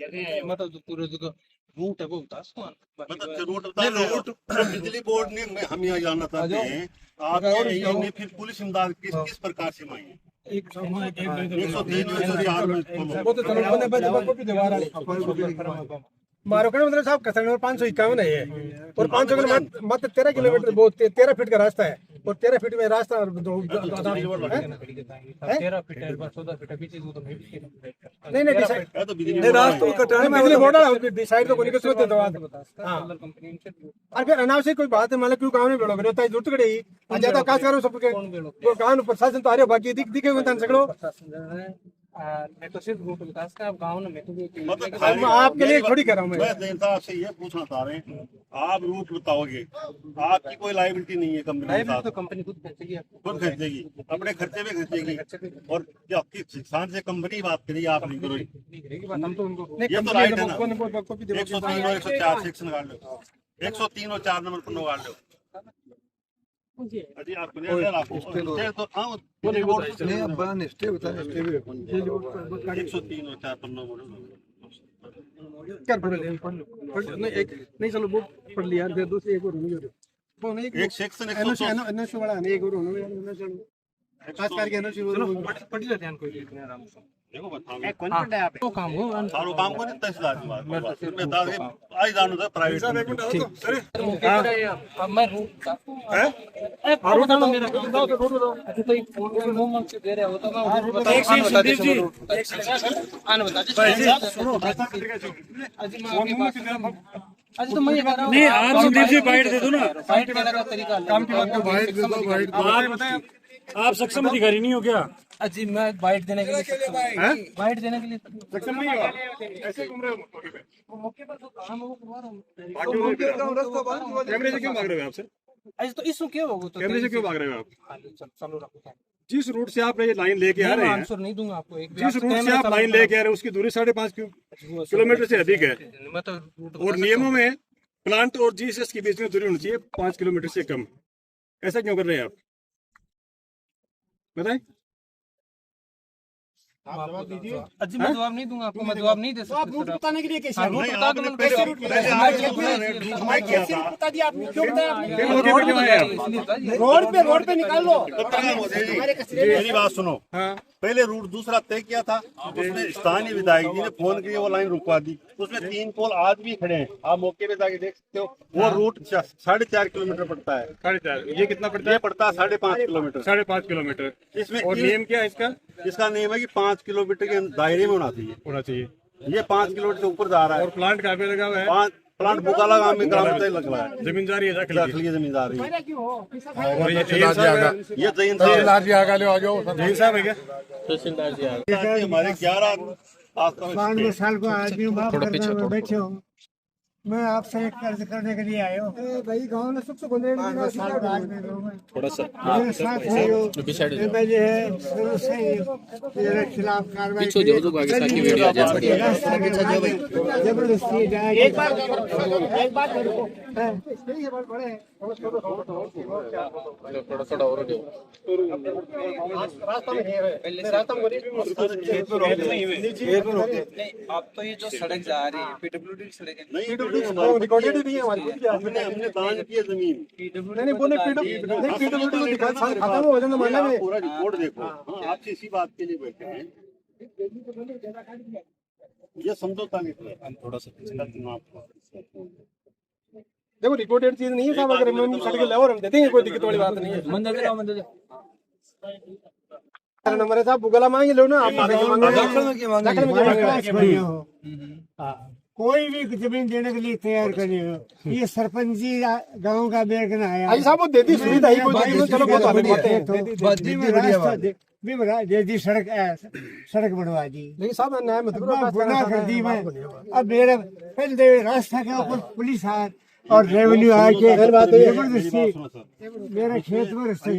मतलब पूरे रूट है वो बता रूट बिजली बोर्ड ने हम यहाँ जानना चाहते हैं आपके एरिया में फिर पुलिस इमदाद किस प्रकार से मांगी 103 मारो मतलब साहब कसर 551 है ये और 500 किलोमीटर मत 13 किलोमीटर वो 13 फीट का रास्ता है और 13 फीट में रास्ता और 13 फीट है 14 फीट बीच नहीं नहीं रास्ता कटाने में बोल रहा हूं डिसाइड तो कोई किस्मत दवा हां और फिर अनावश्यक कोई बात है मतलब क्यों काम नहीं बेड़ो होता है जरूरत कड़ी ज्यादा काज करो सबके वो कानून प्रशासन तो आ रहे बाकी दिखे हुए तन सगड़ो मैं तो सिर्फ रूट विकास का गांव में तो मतलब आपके लिए थोड़ी कर रहा हूं मैं जनता आपसे ये पूछना चाह रहे हैं आप रूट बताओगे आपकी कोई लायबिलिटी नहीं है कंपनी के साथ तो कंपनी खुद खर्चेगी अपने खर्चे में खर्चेगी और क्या किसान से कंपनी बात करिए आप नहीं करोगे हम तो उनको ये तो राइट है ना 103 और 104 सेक्शन निकाल लो 103 और 4 नंबर पर निकाल लो अजी आपको नहीं आपको तो आओ नहीं अब बन स्टे बता स्टे भी रखो 103 और 4 पन्ना बोलो कर पढ़ नहीं एक नहीं चलो वो पढ़ लिया फिर दूसरी एक और होनी है वो नहीं एक सेक्शन एनओसी वाला नहीं एक और होना खास करके एनओसी पढ़ लेते हैं कोई आराम से देखो बताओ कौन पढ़ है आप तो काम हो सारो काम को नहीं तहसीलदार की बात मैं बता आई जानू था प्राइवेट साहब एक मिनट अरे मैं रूट है रूट ना मेरा दो तो रूट दो अच्छा तो फोन में मुंह मंग से दे रहे हो तो मैं रूट बता संदीप जी आने बता दीजिए सुनो आज तो मैं ये कह रहा हूं नहीं आप संदीप जी बाइट दे दो ना फाइट करने का तरीका काम की बात बाइट दे दो बाइट आप सक्षम अधिकारी नहीं हो क्या अजी मैं बाइट देने के लिए बाइट देने के लिए सक्षम नहीं हो ऐसे घूम रहे हो मौके पर तो काम वो करवा रहा हूं कैमरे से क्यों भाग रहे हो आपसे अजी तो इसमें क्या होगा तो कैमरे से क्यों भाग रहे हो आप चलो रखो जिस रूट से आप ये लाइन लेके आ रहे हैं आंसर नहीं दूंगा आपको एक जिस रूट से आप लाइन लेके आ रहे हैं उसकी दूरी 5.5 किलोमीटर से अधिक है और नियमों में प्लांट और जीएसएस के बीच में दूरी होनी चाहिए 5 किलोमीटर से कम। ऐसा क्यों कर रहे हैं आप बताएं? अजी मैं जवाब नहीं दूंगा आपको मैं जवाब नहीं दे सकता आप रूट बताने के लिए कैसे रूट बता दो बता दिया आपने क्यों बताया रोड पे निकाल लो मेरी बात सुनो पहले रूट दूसरा तय किया था उसमें स्थानीय विधायक जी ने फोन किया वो लाइन रुकवा दी उसमें 3 पोल आज भी खड़े हैं आप मौके पे जाके देख सकते हो वो रूट 4.5 किलोमीटर पड़ता है 4.5 ये कितना पड़ता है? ये पड़ता है 5.5 किलोमीटर 5.5 किलोमीटर इसमें और नियम क्या है इसका? इसका नियम है कि 5 किलोमीटर के दायरे में होना चाहिए ये 5 किलोमीटर से ऊपर जा रहा है और प्लांट कहाँ पे लगा हुआ है? प्लांट बुकाला गांव में ग्राम पंचायत लग रहा है जमीन जा रही है जमीन जा रही है और ये जैन तहसीलदार जी आगे आ जाओ जैन साहब है क्या? तहसीलदार जी हमारे 11 साल को आदमी बैठे हो मैं आपसे एक कर्ज करने के लिए आया हूँ भाई गाँव में सबसे थोड़ा सा शुरू से मेरे खिलाफ कार्रवाई जबरदस्ती एक बार थोड़ा और आप तो ये जो सड़क जा रही है पीडब्ल्यूडी सड़क है रिकॉर्डेड नहीं है हमारी हमने दान किया जमीन नहीं बोले पीडब्ल्यूडी को दिखा खत्म हो जाना मानना में पूरा रिपोर्ट देखो आपसे इसी बात के लिए बैठे हैं ये समझौता नहीं थोड़ा सा देखो रिकॉर्डेड चीज नहीं है साहब अगर हम सड़क ले और हम दे देंगे कोई दिक्कत वाली बात नहीं है मंदिर नंबर है साहब बुगला मांग लो ना आप कोई भी जमीन देने के लिए तैयार करिए ये सरपंच जी गाँव का बेग ना आया साहब वो देती सुविधा ही कोई चलो बहुत सड़क बनवा दी लेकिन साहब न्याय मत बना कर दी मैं अब मेरा पहले रास्ता के ऊपर पुलिस आए और रेवेन्यू आके जबरदस्ती मेरे खेत में रस्ते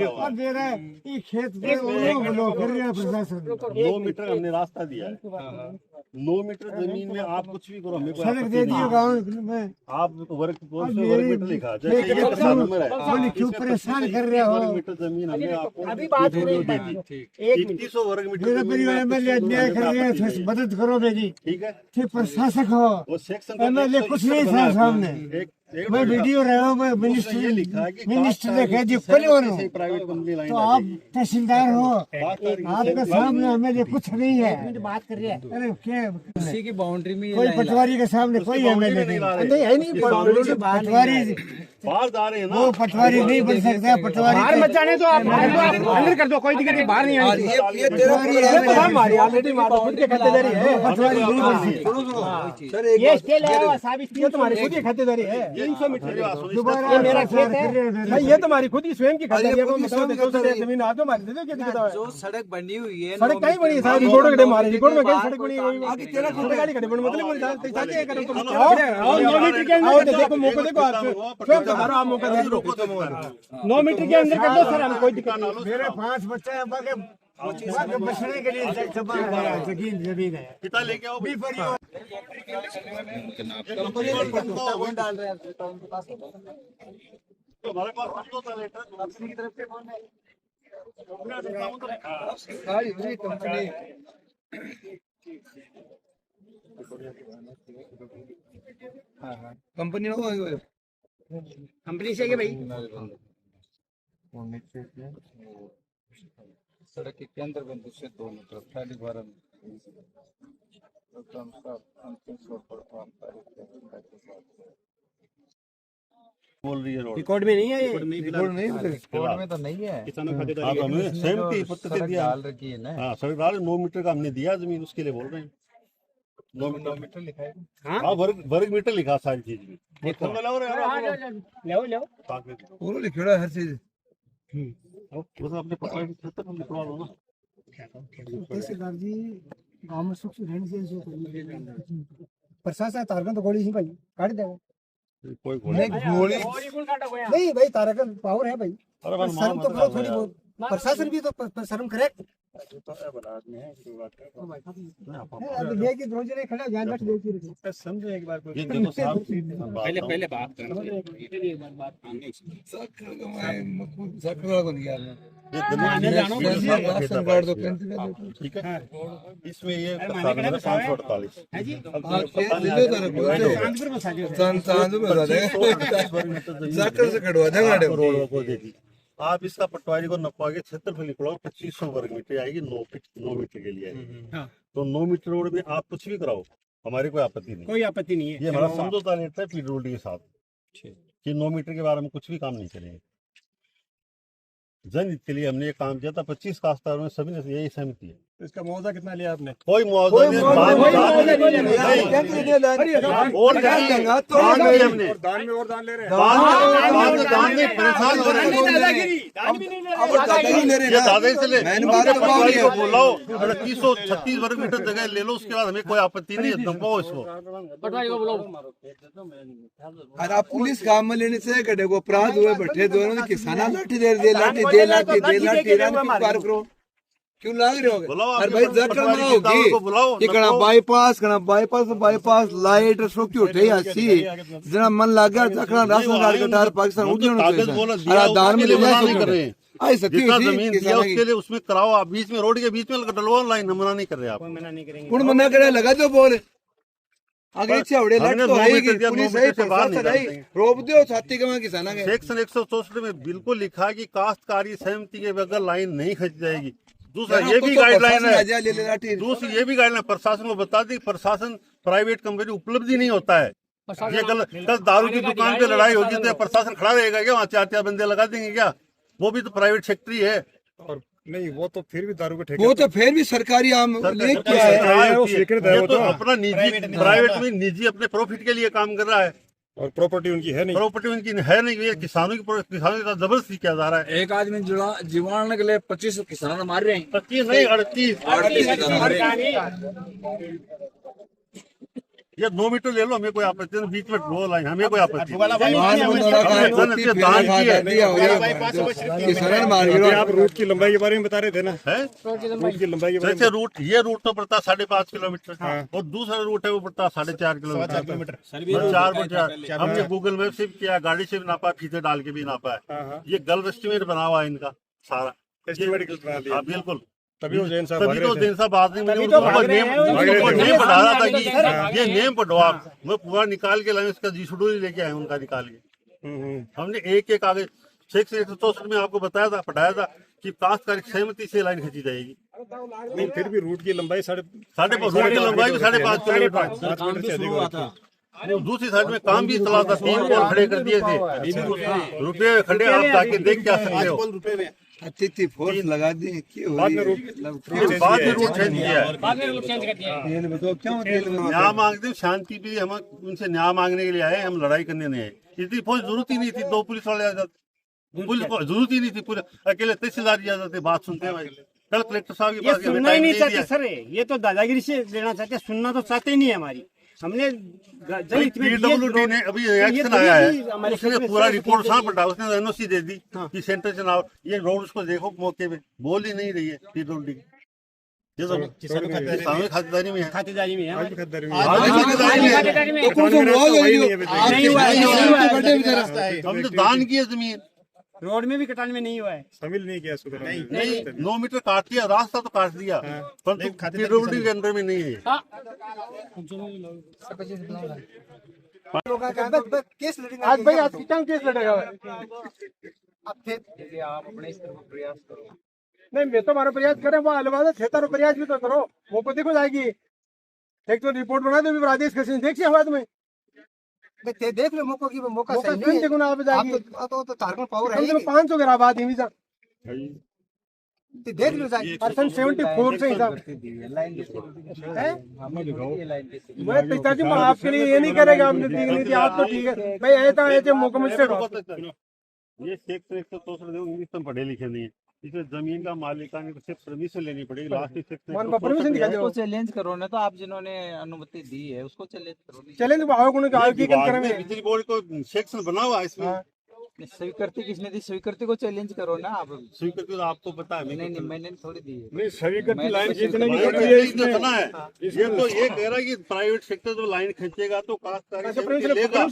अब मेरा ये खेत पे कर रहा प्रशासन 2 मीटर हमने रास्ता दिया है 9 मीटर जमीन में आप कुछ भी करो, हमें कोई सड़क आपत्ति दे नहीं दियो है। गाँव में। आप वर्ग अब वर्ग मीटर लिखा जैसे ये क्यों प्रसाद नंबर है, क्यों परेशान कर रहे हो? वर्ग मीटर जमीन हमने आपको अभी बात दे करें, दी। एक मिनट। 2100 वर्ग मीटर मेरा जमीन परिवार में आपको एमएलए अन्याय कर रहे हैं, थोड़ी मदद करो मेरी। ठीक है, फिर प्रशासक हो, वो सेक्शन एमएलए कुछ नहीं था सामने। एक मैं वीडियो रहा हूँ, मैं ये मिनिस्टर लिखा है कि ने कह दिया कौन हो, प्राइवेट कंपनी लाइन तो आप तहसीलदार हो, आपके सामने एमएलए कुछ नहीं है। बात कर रहे हैं, अरे क्या की बाउंड्री में कोई पटवारी के सामने कोई एमएलए नहीं है नहीं, पटवारी बाहर जा रहे हैं ना, वो पटवारी नहीं बन सकता। पटवारी बाहर मत जाने तो आप अंदर कर दो, कोई दिक्कत नहीं, बाहर नहीं आएगी। ये तेरा हमारी ऑलरेडी मारो, खुद के खातेदारी है। पटवारी नहीं बन सकता। ये स्केल है, साबित ये तुम्हारी खुद की खातेदारी है। 300 मीटर दोबारा ये मेरा खेत है है। भाई, ये तुम्हारी खुद ही स्वयं की खातेदारी है। वो बताओ दो सारे जमीन आ तो हमारी दे दो, क्या दिक्कत है? जो सड़क बनी हुई है, सड़क कहीं बनी है साहब, रिकॉर्ड कटे हमारे रिकॉर्ड में कहीं सड़क बनी है। आगे तेरा खुद गाड़ी कटे मतलब कोई जान चाहते हैं करो तो आओ 9 मीटर के अंदर देखो, मौका देखो, आप स्वयं तुम्हारा आप मौका दे दो। 9 मीटर के अंदर कर दो सर, हम कोई दिक्कत नहीं। मेरे 5 बच्चे हैं, बाकी बचने के लिए जमीन है। पिता लेके आओ भी परिवार तो हमारे पास तो था लेटर कंपनी की तरफ से कौन है? कंपनी हो कंपनी से भाई सड़क के केंद्र बिंदु से 2 मीटर खाली बारह बोल रही है रोड रिकॉर्ड में नहीं है, ये रिकॉर्ड में तो नहीं है। आप हमें सहमति पत्र से दिया। डाल रखी है ना, हाँ सड़क डाल 9 मीटर का हमने दिया जमीन, उसके लिए बोल रहे हैं 9 मीटर लिखा है। हाँ वर्ग मीटर लिखा सारी चीज में। ले पूरा लिखा हर चीज। वो तो अपने पटवारी के क्षेत्र में लिखवा लो ना। तहसीलदार जी गाँव में सुख रहने से प्रशासन तारकन तो गोली ही भाई काट देगा। कोई गोली नहीं भाई, तारकन पावर है भाई, अरे शर्म तो करो थोड़ी बहुत। प्रशासन भी तो शर्म करे। अभी देखिए दो जने खड़े ध्यान रख देखिए, समझो एक बार ये देखो साहब पहले बात करना ठीक है। इसमें ये 548 करोड़ को देगी। आप इसका पटवारी को नपवा के क्षेत्रफल निकलाओ, 2500 वर्ग मीटर आएगी 9 मीटर के लिए आएगी। तो 9 मीटर रोड में आप कुछ भी कराओ, हमारी कोई आपत्ति नहीं। कोई आपत्ति नहीं है। ये हमारा समझौता लेटर है पीडब्ल्यूडी के साथ कि 9 मीटर के बारे में कुछ भी काम नहीं करेंगे। जनहित के लिए हमने ये काम किया था, 25 काश्तकारों में सभी ने यही सहमति है। तो इसका मुआवजा कितना लिया आपने? कोई मुआवजा नहीं, और हमने दान में और दान ले रहे हैं। दान में परेशान हो रहे हैं। ये दादाजी से ले पटवारी को बुलाओ, 3536 वर्ग मीटर जगह ले लो, उसके बाद हमें कोई आपत्ति नहीं है, दबाओ इसको। पटवारी को बुलाओ। और आप पुलिस काम में लेने से कटे को अपराध हुए बैठे दोनों किसाना लाठी दे लाठी क्यों लाग रहे हो? अरे भाई जकड़ ना होगी कणा बाईपास लाइट सोकी उठे हसी जना मन लाग गया जकड़ा राशन कार्ड कटार पाकिस्तान उठने चाहिए। दान में ले नहीं कर रहे हैं, आई सकती जितना जमीन दिया उसके लिए उसमें कराओ। आप बीच में रोड के बीच में डलवाओ लाइन, मना नहीं कर रहे आप। कौन मना करे? लगा दो बोल आगे छावड़े लट तो आएगी पुलिस है, प्रशासन है, रोक दो छाती के किसाना के। सेक्शन 164 में बिल्कुल लिखा है कि काश्तकारी सहमति के बगैर लाइन नहीं खींच जाएगी। दूसरा ये भी गाइडलाइन है, दूसरी ये भी गाइडलाइन प्रशासन को बता दी, प्रशासन प्राइवेट कंपनी उपलब्ध ही नहीं होता है। ये कल दारू की दुकान पे लड़ाई होगी तो प्रशासन खड़ा रहेगा क्या? वहाँ 4 बंदे लगा देंगे क्या? वो भी तो प्राइवेट सेक्टर ही है। और नहीं, वो तो फिर भी दारू के ठेके, वो तो फिर भी सरकारी आम ले क्या है, ये तो अपना निजी प्राइवेट में निजी अपने प्रॉफिट के लिए काम कर रहा है, और प्रॉपर्टी उनकी है नहीं। प्रॉपर्टी उनकी है नहीं। ये किसानों के साथ जबरदस्ती किया जा रहा है। एक आदमी जीवाणु के लिए 25 किसान मार रहे हैं। 25 नहीं 38 ये 2 मीटर ले लो, हमें कोई आपत्ति नहीं, बीच में ड्रो लाइन, हमें कोई आपत्ति नहीं। आप रूट की लंबाई के बारे में बता रहे थे ना, है रूट की लंबाई के बारे में। जैसे रूट, ये रूट तो पड़ता 5.5 किलोमीटर और दूसरा रूट है वो पड़ता 4.5 किलोमीटर, 4.4। हमने गूगल मैप से भी किया, गाड़ी से भी नापा, फीते डाल के भी नापा है। ये गल्फ एस्टिमेट बना हुआ है इनका सारा, हाँ बिल्कुल। तभी वो जैन साहब तभी तो दिन साहब बाद में नेम बढ़ा रहा था कि ये नेम पढ़ो आप, मैं पूरा निकाल के लाए, इसका जी शेड्यूल लेके आए उनका निकाल के। हमने एक एक आगे 664 में आपको बताया था, पढ़ाया था कि काश्तकारी की सहमति से लाइन खींची जाएगी। नहीं, फिर भी रूट की लंबाई रूट की लंबाई भी 5.5 किलोमीटर। दूसरी साइड में काम भी चला था, 3 पोल खड़े कर दिए थे, रुपये खड़े, आप जाके देख के आ सकते हो। अतिथि फोर्स लगा दी, बाद में रूट चेंज किया है। न्याय मांगते शांति भी, हम उनसे न्याय मांगने के लिए आए, हम लड़ाई करने नहीं आए। इतनी फौज जरूरत ही नहीं थी, 2 पुलिस वाले आ जाते, पुलिस को जरूरत ही नहीं थी, पूरे अकेले तहसीलदार आ जाते, बात सुनते हैं। कल कलेक्टर साहब के पास सुनना ही नहीं चाहते सर, ये तो दादागिरी से लेना चाहते, सुनना तो चाहते ही नहीं है हमारी। हमने PWD ने अभी एक्शन आया है, उसने पूरा रिपोर्ट साफ पढ़ा, उसने NOC दे दी कि सेंटर चुनाव, ये रोड उसको देखो मौके पे, बोल ही नहीं रही है PWD। ये तो खातिरदारी में है, खातिरदारी में है, हमने दान किया जमीन, रोड में भी कटाने में नहीं हुआ है, शामिल नहीं किया सुधर नहीं 9 मीटर काट दिया, रास्ता तो काट दिया, पर PWD के अंदर में नहीं है। आज भाई आज कितना केस लड़ेगा? आप अपने इस तरफ प्रयास करो। नहीं, मैं तो हमारा प्रयास करें, वो अलवादा क्षेत्र प्रयास भी तो करो, वो को देखो जाएगी। एक तो रिपोर्ट बना दो, राजेश कृष्ण देखिए हवा में देख लो मौका की मौका सही देखो ना, आप जाएगी तो तारकन पावर है 500 के आबाद ही देख लो जाएगी परसेंट 74 से हिसाब मैं पिताजी मैं आपके लिए ये नहीं करेगा, आपने नहीं दी, आप तो ठीक है भाई, ऐसा ऐसे मौका मुझसे ये सेक्टर 164 इंग्लिश में पढ़े लिखे नहीं है, इसमें जमीन का मालिकाने को सिर्फ परमिशन लेनी पड़ेगी। लास्ट सेक्टर उसको चैलेंज करो ना, तो आप जिन्होंने अनुमति दी है उसको चैलेंज करो। चैलेंज बिजली बोर्ड को सेक्शन बना हुआ है इसमें, स्वीकृति किसने दी? स्वीकृति को चैलेंज करो ना आप। स्वीकृति तो आपको पता है, नहीं मैंने थोड़ी दी है। नहीं, स्वीकृति लाइन खींचने की सुना है, ये तो ये कह रहा है कि प्राइवेट सेक्टर जो लाइन खींचेगा तो काश्तकारी लेगा। आप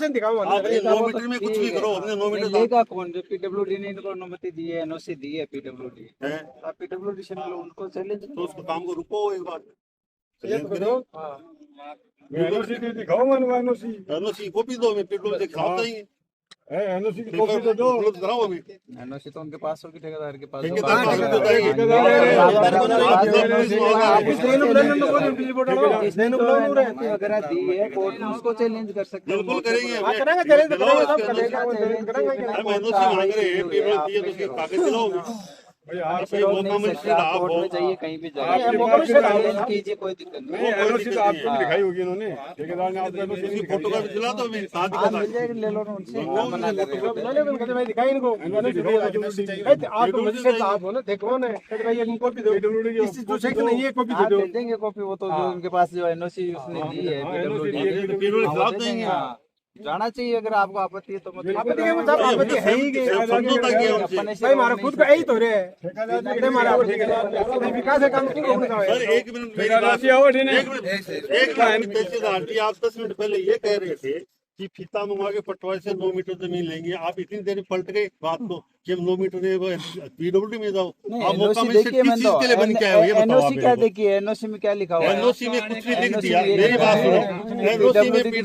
9 मीटर में कुछ भी करो, हमने 9 मीटर लेगा कौन? जो PWD ने इनको अनुमति दी है, NOC दी है PWD, आप PWD से मिलो, उनको चैलेंज तो उसको काम को रुको एक बार, NOC कॉपी दो, मैं PWD से खाता ही NOC की कॉपी तो दो, NOC तो उनके पास होगी, ठेकेदार के पास। वगैरह दी है कोर्ट में, उसको चैलेंज कर सकते हैं। बिल्कुल करेंगे, कागज दिलाओगे कोर्ट में जाइए, कहीं भी जाइए, कीजिए, कोई दिक्कत नहीं। NOC तो आपको भी दिखाई होगी इन्होंने, ठेकेदार ने आपको NOC फोटो का भी दिला दो, मैं साथ आप मिल जाएगी, ले लो ना उनसे, मना कर रहे हो। दिखाई इनको आप हो ना, देखो ना भाई इनको भी दो सेक्शन नहीं है, कॉपी आप दे देंगे कॉपी, वो तो जो उनके पास जो NOC उसने दी है PWD देंगे, जाना चाहिए। अगर आपको आपत्ति है तो आपत्ति है ही भाई, हमारा खुद का यही तो रे हमारा विकास है काम। एक मिनट, आप 10 मिनट पहले ये कह रहे थे कि फीता मंगवा के पटवारी से 9 मीटर जमीन लेंगे, आप इतनी देर में पलट गए बात को कि हम 9 मीटर PWD में जाओ। आप मौका में किस चीज के लिए बन के आए हो ये बताओ। NOC क्या देखिए, NOC में क्या लिखा हुआ है? NOC में कुछ भी लिख दिया, मेरी बात सुनो, NOC में मेरी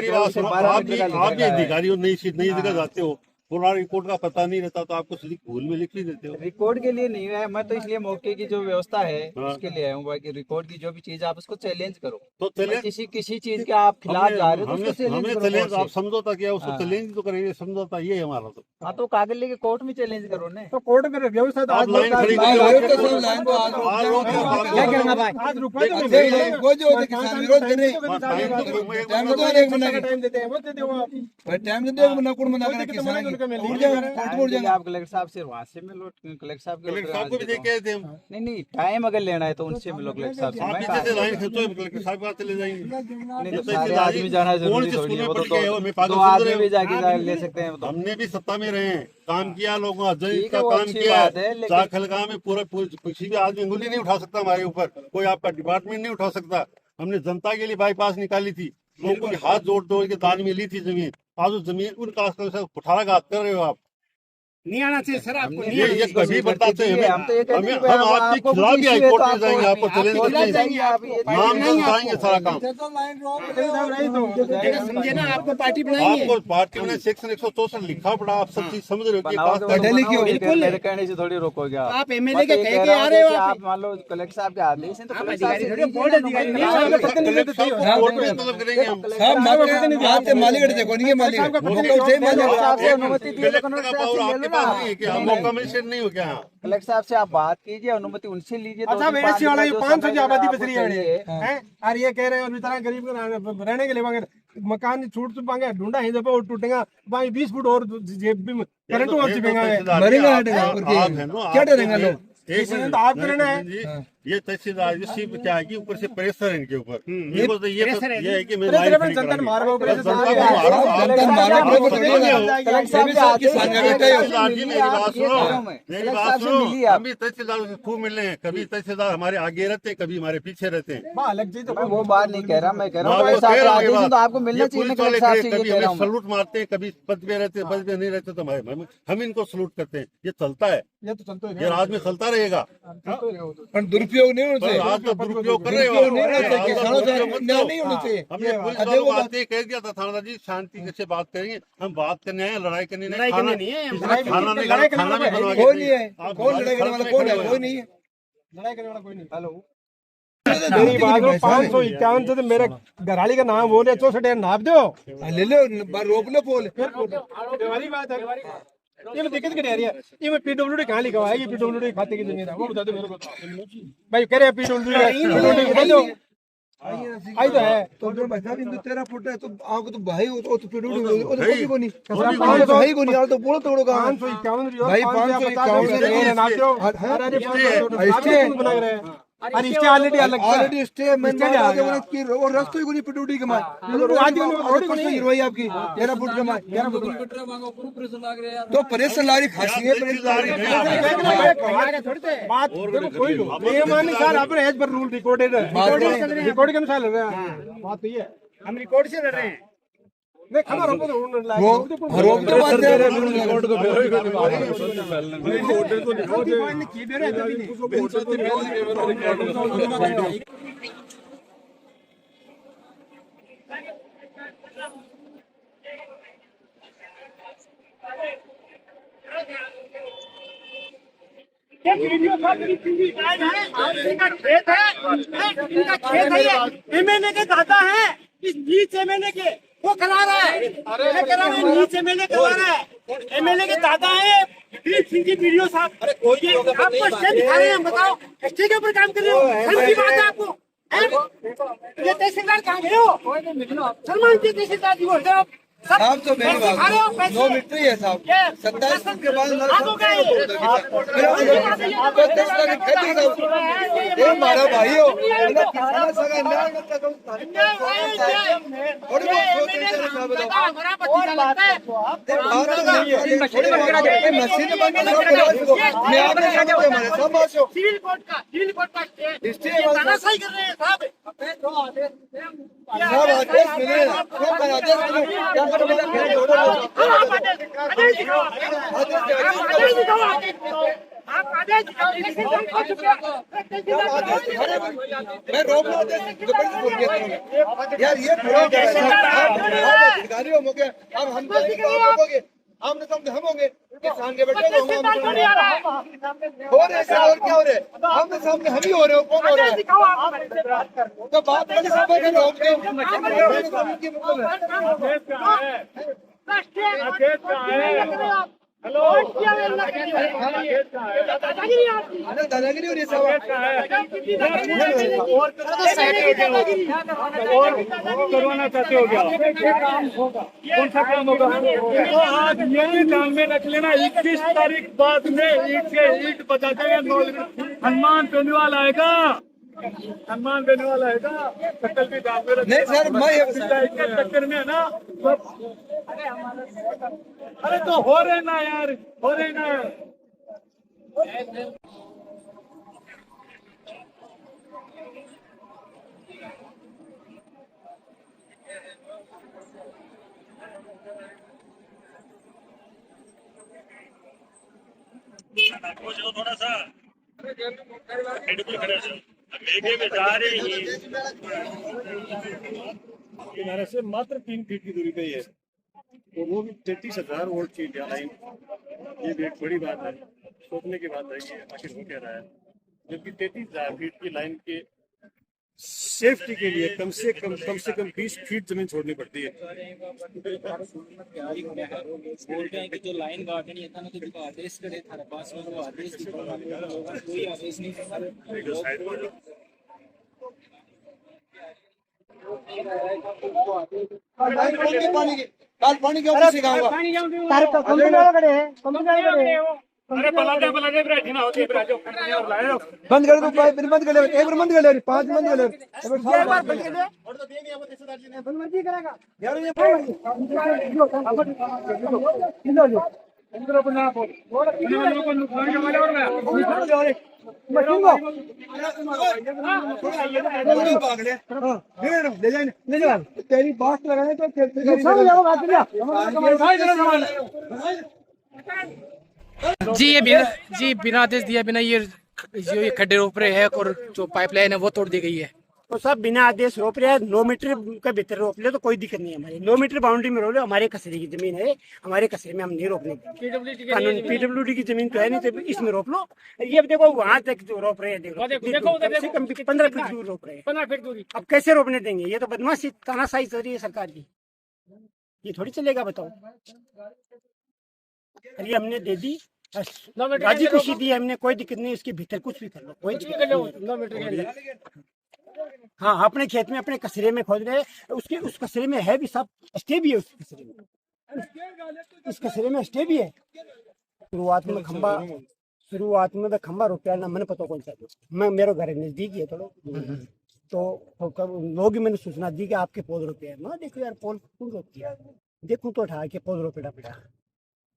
बात सुनो, आप भी अधिकारी हो, नई जगह जाते हो, पूरा रिकॉर्ड का पता नहीं रहता तो आपको सीधी भूल में लिख भी देते हो। रिकॉर्ड के लिए नहीं है, मैं तो इसलिए मौके की जो व्यवस्था है उसके लिए आया हूँ कि रिकॉर्ड की जो भी चीज आप उसको चैलेंज करो। तो किसी चीज के आप खिलाफ जा रहे हो तो चैलेंज आप समझौता किया, उसको चैलेंज तो करेंगे, समझौता ये है हमारा। तो हाँ, तो कागज लेके कोर्ट में चैलेंज करो ना, तो कोर्ट में व्यवस्था आज लाइन खड़ी के मैं उठ जाएगा। आप कलेक्टर साहब से वहाँ से मिलो, कलेक्टर साहब कलेक्टर साहब को भी देख के आए थे हम। नहीं टाइम अगर लेना है तो उनसे मिलो कलेक्टर साहब से। आप मैं पीछे से लाइन खींचो, कलेक्टर साहब के चले जाएंगे। नहीं तो सारे आदमी जाना जरूरी थोड़ी है, वो तो दो आदमी भी जाके ले सकते हैं। हमने भी सत्ता में रहे हैं, काम किया, लोगों ठीक का है, वो काम अच्छी किया बात है, लेकिन- चाखलगा में पूरा किसी भी आदमी उंगली नहीं उठा सकता हमारे ऊपर, कोई आपका डिपार्टमेंट नहीं उठा सकता। हमने जनता के लिए बाईपास निकाली थी, लोगों के हाथ जोड़ के दान में ली थी जमीन। आज उस जमीन उनका कुठाराघात कर रहे हो आप। नहीं आना चाहिए सर आपको। ये कभी बताते हैं हम तो ये कहते हैं कि हम आपके आपको खिलाफ कुछ भी issue है हाईकोर्ट तो में जाएंगे, आपको चैलेंज बोलना करते हैं, चाहिए आप ये नाम से बताएंगे सारा काम। समझे ना, आपको पार्टी बनाई है। आपको पार्टी में सेक्शन 164 लिखा पड़ा, आप सब चीज समझ रहे हो कि बिल्कुल मेरे कहने से थोड़ी रोकोगे आप एमएलए के कह के आ रहे हो। आप मान लो कलेक्टर साहब के आदेश हैं तो कलेक्टर साहब से बोर्ड अधिकारी नहीं है, कलेक्टर साहब को कोर्ट में तलब करेंगे हम। मालिक देखो नहीं मालिक साहब से अनुमति दिए तो कलेक्टर का पावर आपके पास नहीं है क्या? मौका मजिस्ट्रेट नहीं हो क्या? कलेक्टर साहब से आप बात कीजिए, अनुमति उनसे लीजिए। अच्छा ऐसी वाला 500 की आबादी बच रही है और ये कह रहे हैं बेचारा गरीब को रहने के लिए मांगे मकान छूट तो मांगे ढूंढा है जब वो टूटेगा 20 फुट और जेब भी करंट और चिपेगा मरेगा क्या डरेंगे लोग? एक मिनट, आप करना है। ये तहसीलदार क्या है कि ऊपर से प्रेशर है इनके ऊपर। ये है कि मैं जनता मारो मेरी बात सुनो, हम भी तहसीलदारों से खूब मिलने हैं। कभी तहसीलदार हमारे आगे रहते हैं, कभी हमारे पीछे रहते हैं। अलग चीज मैं वो बात नहीं कह रहा, मैं कह रहा हूँ तो आपको मिलना चाहिए कलेक्टर साहब से। कभी हमें सलूट मारते हैं, कभी पद पे रहते हैं, पद पे नहीं रहते तो हम इनको सलूट करते हैं। ये चलता है, ये तो चलते ये राज में चलता रहेगा। दुरुपयोग नहीं होना चाहिए, आज तो दुरुपयोग कर रहे हो। नहीं होना चाहिए। हमने पुलिस वालों को बात कह दिया था, थाना जी शांति से बात करेंगे, हम बात करने आए, लड़ाई करने नहीं। खाना नहीं बनवा कोई नहीं है, कौन लड़ाई करने वाला कौन है? कोई नहीं है, लड़ाई करने वाला कोई नहीं। हेलो मेरी बात 551 से तो मेरे घराली का नाम बोल रहे 64 नाप दो, ले लो रोक लो पोल। वाली बात है। ये मैं दिक्कत क्या रही है, ये मैं पीडब्ल्यूडी कहाँ लिखा हुआ है? ये पीडब्ल्यूडी खाते की जमीन है, वो बता दो मेरे को भाई। कह रहे पीडब्ल्यूडी आई तो है तो बता बिंदु 13 फुट है तो आपको तो भाई हो तो पीडब्ल्यूडी को नहीं भाई को नहीं यार, तो बोलो तोड़ो का 551 भाई 551 नाप दो। अरे बना रहे हैं और इसके ऑलरेडी स्टे मैंने की और रास्ते को नहीं पीडब्ल्यूडी के मार और कुछ नहीं रोई आपकी 13 फुट के मार 11 फुट तो प्रेशर लारी खासी है। बात कोई नियम सर अपने as per rule recorded record के अनुसार लग रहा है। बात तो ये है, हम रिकॉर्ड से लड़ रहे हैं। नहीं खबर रोक तो बात है रिकॉर्ड को एमएलए के दादा है, इस नीच एमएलए के वो करा रहा है, नीच एमएलए करवा रहा है। एमएलए के दादा है दिलीप सिंह जी वीडियो साहब, आपको स्टेप दिखा रहे हैं। बताओ स्टे के ऊपर काम कर रहे हो, शर्म की बात है आपको? ये तहसीलदार कहाँ गए हो? सलमान जी तहसीलदार जी बोल रहे हो साहब तो मेरी बात 9 मिनट ही है साहब, 27 दिन के बाद हमारा भाई हो सिविल कोर्ट का सही कर रहे हैं साहब। आदेश मिले मैं रोक यार, ये अधिकारी हो गए अब हम होंगे, आमने सामने हम होंगे, किसान के बेटे होंगे, हो रहे और क्या हो रहे? आमने सामने हम ही हो रहे हो, कौन हो रहा है? तो बात बड़ी समझ के रोक दो। दादागिरी हो रही है साहब। करवाना चाहते हो क्या? कौन सा काम होगा? देखो आज ये काम में रख लेना, 21 तारीख बाद में ईट के ईट बचा देंगे। हनुमान बेनीवाल आएगा, हनुमान बेनीवाल आएगा, शक्ल भी दाम में नहीं सर, मैं चक्कर में है ना। अरे तो हो रहे ना यार, हो रहे ना। थोड़ा सा किनारे से मात्र 3 फीट की दूरी पे ही है, तो वो भी 33,000 वोल्ट की लाइन। ये भी एक बड़ी बात है, सोचने की बात है कि आखिर हो क्या रहा है, जबकि 33,000 फीट की लाइन के सेफ्टी के लिए कम से कम 20 फीट जमीन छोड़नी पड़ती है। बोलते हैं कि जो लाइन गार्डन था ना, तो जो आदेश करे था पास में, वो आदेश कोई आदेश नहीं। पानी के ऊपर से गाऊंगा। अरे बलादे बैठी ना होती है, बंद कर दो, बंद कर ले, एक बार बंद कर ले, 5 बंद कर ले। तेरी बात लगाने तो जी बिना आदेश दिया बिना ये जो ये खड्डे रोप रहे हैं और जो पाइपलाइन है वो तोड़ दी गई है। तो सब बिना आदेश रोप रहे हैं। 9 मीटर के भीतर रोप ले तो कोई दिक्कत नहीं है। हमारे 9 मीटर बाउंड्री में रोप ले, हमारे कचरे की जमीन है, हमारे कचरे में हम नहीं रोपने देंगे। कानून पीडब्ल्यूडी की जमीन तो है नहीं, तो इसमें रोप लो। ये देखो वहां तक जो रोप रहे हैं, देखो 15 फीट दूर रोप रहे हैं, 15 फीट दूरी। अब कैसे रोपने देंगे? ये तो बदमाशी तानाशाही चल रही है सरकार की, ये थोड़ी चलेगा बताओ। ये हमने दे दी, राजी खुशी दी हमने, कोई दिक्कत नहीं। इसके भीतर कुछ भी कर लो, कोई दिक्कत नहीं। हाँ, अपने खेत में अपने कचरे में खोद रहे, उसके उस कचरे में है भी सब स्टे भी है, उस कचरे में, इस कचरे में स्टे भी है। शुरुआत में खंबा रुपया ना मैंने पता कौन सा, मैं मेरे घर नजदीक है थोड़ा, तो लोग ही मैंने सूचना दी कि आपके पौध रुपया है। मैं देखो यार पोल कौन रोक दिया, देखूँ तो उठा के पौध रोपेड़ा पड़ा,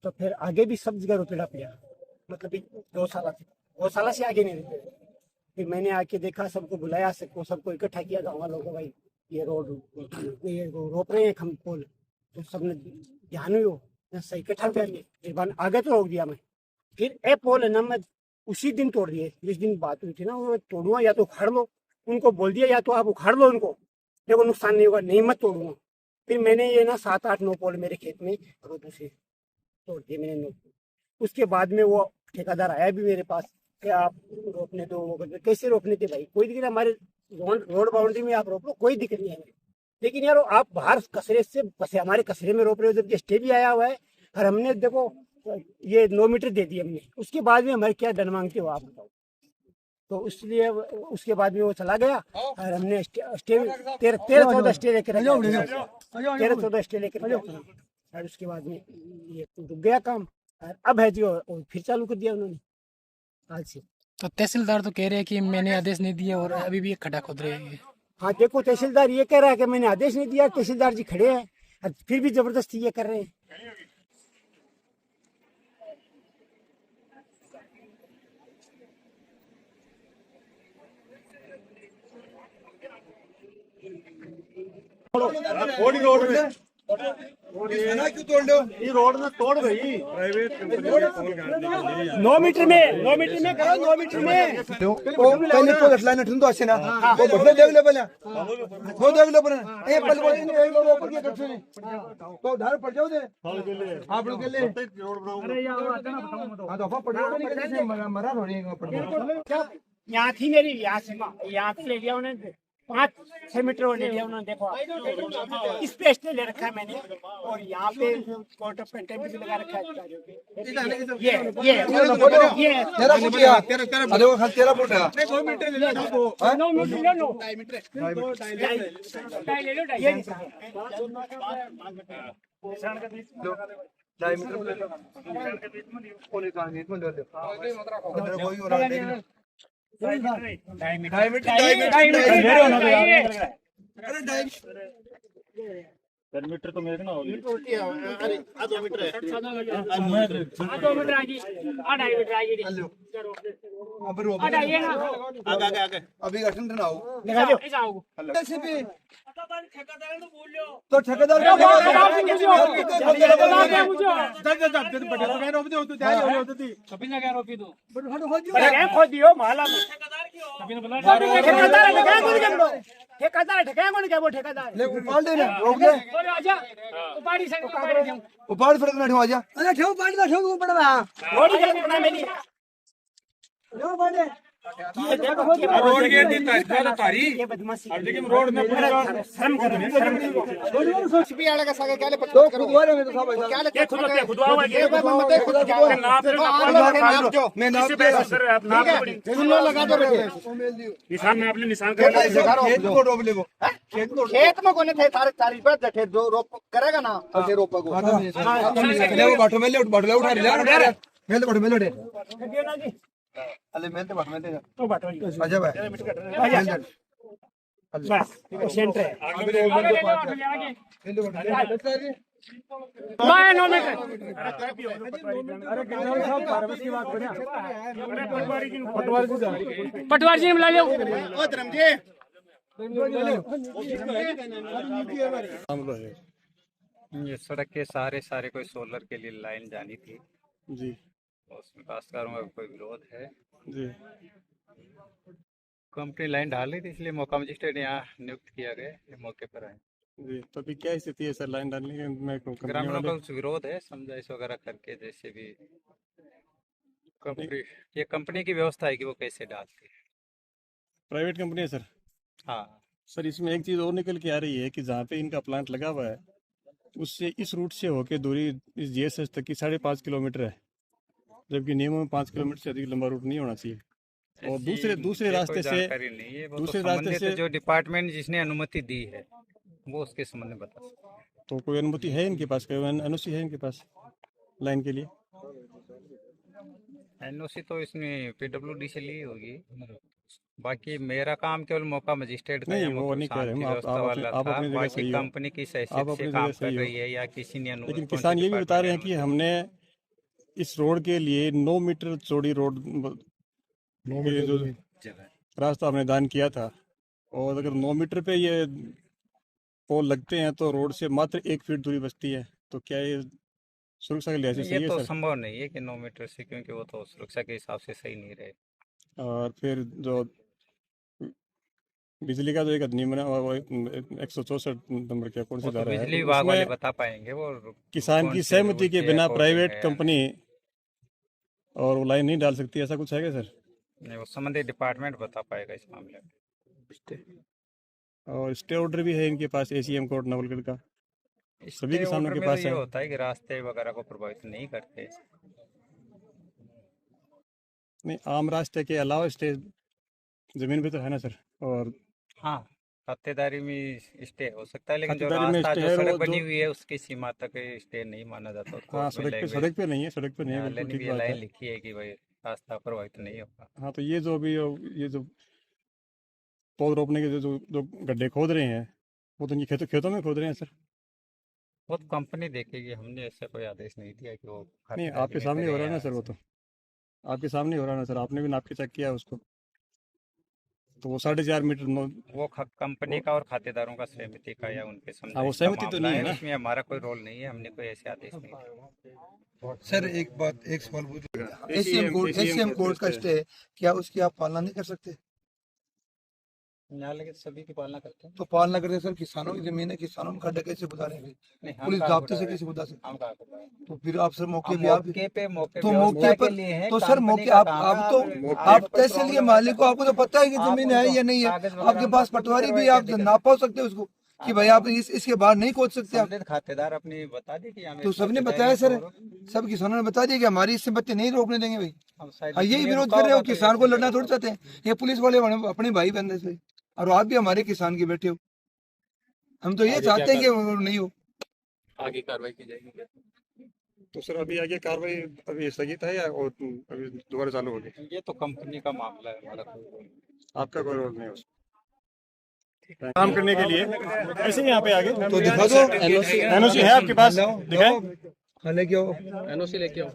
तो फिर आगे भी सब जगह रोपेड़ा पड़ा, मतलब 2 साल से आगे नहीं रुके। फिर मैंने आके देखा, सबको बुलाया, सबको इकट्ठा किया गाँव वालों को, भाई ये रोड ये रोप रहे हैं हम पोल, तो सबने ध्यान हुई सही इकट्ठा कर आगे तो रोक दिया मैं। फिर ए पोल है ना, मैं उसी दिन तोड़ दिए, जिस दिन बात हुई थी ना, वो तोड़ूंगा या तो उखाड़ लो, उनको बोल दिया या तो आप उखाड़ लो उनको, देखो नुकसान नहीं होगा, नहीं मत तोड़ूंगा। फिर मैंने ये ना 7-8-9 पोल मेरे खेत में रोड से तोड़ दिए मैंने। उसके बाद में वो ठेकेदार आया भी मेरे पास कि आप रोकने दो, वो कैसे रोकने थे भाई, कोई दिक्कत, हमारे रोड बाउंड्री में आप रोक लो, कोई दिक्कत नहीं है। लेकिन यार आप बाहर कचरे से बस हमारे कचरे में रोक रहे हो, जबकि स्टे भी आया हुआ है, और हमने देखो ये 9 मीटर दे दिए हमने, उसके बाद में हमारे क्या दंड मांगते हो आप बताओ। तो इसलिए उसके बाद में वो चला गया, और हमने स्टे 13-14 स्टे लेकर 13-14 स्टे लेकर, और उसके बाद में ये रुक गया काम, और अब है जो फिर चालू कर दिया उन्होंने आज से। तो तहसीलदार तो कह रहे हैं कि मैंने आदेश नहीं दिया और अभी भी खड्डा खोद रहे हैं। हाँ देखो, तहसीलदार ये कह रहा है कि मैंने आदेश नहीं दिया, तहसीलदार जी खड़े हैं और फिर भी जबरदस्ती ये कर रहे हैं। थोड़ी रोड में क्यों तोड़ लो? ये रोड में तोड़ गई, प्राइवेट कंपनी का कॉल काटने के लिए 9 मीटर में करो, 9 मीटर में पहले तो गठला न ठुंदो आसे ना, वो गठले देख ले पहले, वो देख लो पहले, ए पहले बोल इन एक ऊपर के गठले ने तो धार पड़ जाओ दे आप लोग के लिए रोड बनाऊंगा। हां तो पड़ जाओ नहीं कैसे मरा थोड़ी पड़ जाओ। यहाँ थी मेरी, यहाँ से ले लिया उन्होंने, 5-6 मीटर और ले लिया उन्होंने। देखो आप, इस पे स्टे ले रखा है मैंने, और यहाँ पे कोर्ट ऑफ कंटेम्प्ट भी लगा रखा है अधिकारियों पे। ये तेरा फुट गया, अरे वो खाली तेरा फुट है। 2 मीटर ले लो, दो। 9 मीटर ले लो, ढाई मीटर। ढाई ले लो, ढाई। ढाई मीटर ले लो। कोने का नहीं, इसमें ले लो। इधर कोई और आ देख लो। ढाई मीटर, ढाई मीटर, अरे ढाई मीटर तो मेरे ना होगी। 2 मीटर आ गई, 2.5 मीटर आ गई। अब रो ये ना आगे अभी गठन ना हो लगा दो, ऐसा आओ। तो ठेकेदार खोद दियो माला में। ठेकेदार ठेका कौन क्या? वो ठेकेदार ले उपाड़ दे ना, रोक दे। बोलो आजा, उपाड़ी से उपाड़ी जाऊं। उपाड़ फिर ना ठो आजा। अरे ठो पाड़ दा, ठो ऊपर बा। रोड के बना मेरी। ये देखो रोड के दी तारी ये बदमाशी। अब देखिए रोड में शर्म करो, शर्म करो। सोच भी आड़ा का सागे क्या तो खुदवारे में तो सब ऐसा। ये खुद पे खुदवा ये मत खुद नाप जो मैं नाप दे रहा सर आप नाप पड़ी। सुनो लगा दो बेटे निशान नाप ले, निशान खेत को रोप ले वो। खेत में कोने थे तारी पे जठे जो रोप करेगा ना ऐसे रोप को ले वो बाटो में ले, बाटो ले उठा ले। मैं तो बाटो में ले। दियो ना जी। अरे मैं तो बाटो में ले। तो बाटो आजा भाई। आजा बस सेंटर है। आगे मैं नो में पटवार जी मिला लियो। ओ धर्म जी ये सड़क के सारे कोई सोलर के लिए लाइन जानी थी जी उसमें विकासकारों का कोई विरोध है। जी कंपनी लाइन डाल रही थी इसलिए मौका मजिस्ट्रेट यहाँ नियुक्त किया गया, ये मौके पर आए। जी तो अभी क्या स्थिति है सर लाइन डालने के में कंपनी ग्रामीणों का वाले कुछ विरोध है, समझाइश वगैरह करके जैसे भी कंपनी, ये कंपनी की व्यवस्था है कि वो कैसे डालती है। प्राइवेट कंपनी है सर। हाँ सर इसमें एक चीज़ और निकल के आ रही है कि जहाँ पे इनका प्लांट लगा हुआ है उससे इस रूट से होके दूरी इस जीएसएस तक की 5.5 किलोमीटर है, जबकि नियमों में 5 किलोमीटर से अधिक लंबा रूट नहीं होना चाहिए। और दूसरे रास्ते से नहीं है, वो दूसरे तो रास्ते से जो डिपार्टमेंट जिसने अनुमति दी है वो उसके संबंध में बता सकते हैं। तो कोई अनुमति है इनके पास, कोई एनओसी है इनके पास लाइन के लिए? एनओसी तो इसने पीडब्ल्यूडी से ली होगी, बाकी मेरा काम केवल मौका मजिस्ट्रेट का नहीं, या वो मौका नहीं कह रहे हम, शांति आप व्यवस्था वाला आप था। अपनी जगह बाकी सही हो। कंपनी की आप हैसियत अपनी से जगह काम सही कर हो। रही है या किसी ने अनुमति लेकिन कौन से किसान ये भी बता रहे हैं कि डिपार्टमेंट हमने इस रोड के लिए 9 मीटर चौड़ी रोड ये जो रास्ता हमने दान किया था, और अगर 9 मीटर पे ये पोल लगते हैं तो रोड से मात्र 1 फीट दूरी बचती है, तो क्या ये सुरक्षा के लिहाज से ये सही है तो सर? संभव नहीं है कि 9 मीटर से, क्योंकि वो तो सुरक्षा के हिसाब से सही नहीं रहे। और फिर जो बिजली का जो एक अधिनियम बना हुआ वो 164 नंबर क्या कौन सा वो तो धारा है, बिजली विभाग वाले उसमें बता पाएंगे वो किसान कौन की सी सहमति के रूट बिना अकॉर्डिंग प्राइवेट है। कंपनी और वो लाइन नहीं डाल सकती, ऐसा कुछ है क्या सर? नहीं, वो संबंधित डिपार्टमेंट बता पाएगा इस मामले में। और स्टे ऑर्डर भी है इनके पास एसीएम कोर्ट नवलगढ़ का, सभी स्टे किसानों ऑर्डर के में पास तो ये है। होता है कि रास्ते वगैरह को प्रभावित नहीं करते। नहीं, आम रास्ते के अलावा स्टे जमीन पे तो है ना सर? और हाँ, खातेदारी में स्टे हो सकता है, लेकिन जो खातेदारी में रास्ता स्टे जो है, सड़क वो बनी जो- हुई है उसकी सीमा तक स्टे नहीं माना जाता। हाँ, सड़क पे नहीं है, सड़क पे नहीं है, न्यायालय बिल्कुल ने ठीक भी बात लाइन है। लिखी है कि भाई रास्ता प्रभावित नहीं होगा। हाँ, तो ये जो अभी ये जो पौध रोपने के जो गड्ढे खोद रहे हैं वो तो इनके खेतों में खोद रहे हैं सर? वो तो कंपनी देखेगी, हमने ऐसा कोई आदेश नहीं दिया कि वो नहीं, खातेदारी आपके में सामने हो करे रहा है ना या सर, वो तो आपके सामने हो रहा है ना सर, आपने भी नाप के चेक किया उसको, तो वो 4.5 मीटर वो कंपनी का और खातेदारों का सहमति का या उनके हाँ, वो समझाइश का सहमति तो मामला नहीं है ना। इसमें हमारा कोई रोल नहीं है, हमने कोई ऐसे आदेश नहीं दिया। सर एक सवाल पूछ, एसीएम कोर्ट का स्टे, क्या उसकी आप पालना नहीं कर सकते? न्यायालय के सभी की पालना करते हैं। तो पालना करते सर, किसानों की जमीन है, किसानों में खड्डा कैसे बुझा रहे हैं? नहीं, हम पुलिस कहाँ जाब्ते से बुझा कैसे बुझा सकते? हम कहाँ बुझा रहे हैं? तो फिर आप सर मौके हम पे आप मौके पे तो व्यवस्था मौके के पर लिए है, तो सर कंपनी मौके का आप काम है, तो आप आप तहसील के मालिक को आपको तो पता है कि जमीन है या नहीं है, कागज वगैरह आपके पास पटवारी भी, आप नाप पाओ सकते हो उसको कि भाई आप इसके बाहर नहीं खोद सकते आप। संबंधित खातेदार अपनी बता दी कि हमें तो सबने बताया सर, सब किसानों ने बता दिया कि हमारी इससे बत्ती नहीं रोकने देंगे भाई। हम शायद हाँ, यही इसलिए विरोध रुका कर रहे हो, होगा, तो किसान को इसलिए लड़ना थोड़ी चाहते हैं। ये पुलिस वाले अपने भाई बंदे से, और आप भी हमारे किसान के बैठे हो। हम तो ये चाहते हैं कि वो नहीं हो। आगे कार्रवाई की जाएगी। तो सर अभी आगे कार्रवाई अभी स्थगित है या और अभी दोबारा चालू होगी? ये तो कंपनी का मामला है, हमारा कोई आपका कोई रोल नहीं उसमें काम करने के लिए ऐसे ही यहाँ पे आगे तो दिखा दो एनओसी है आपके पास, दिखाएं। हाँ, लेके आओ। एनओसी लेके आओ।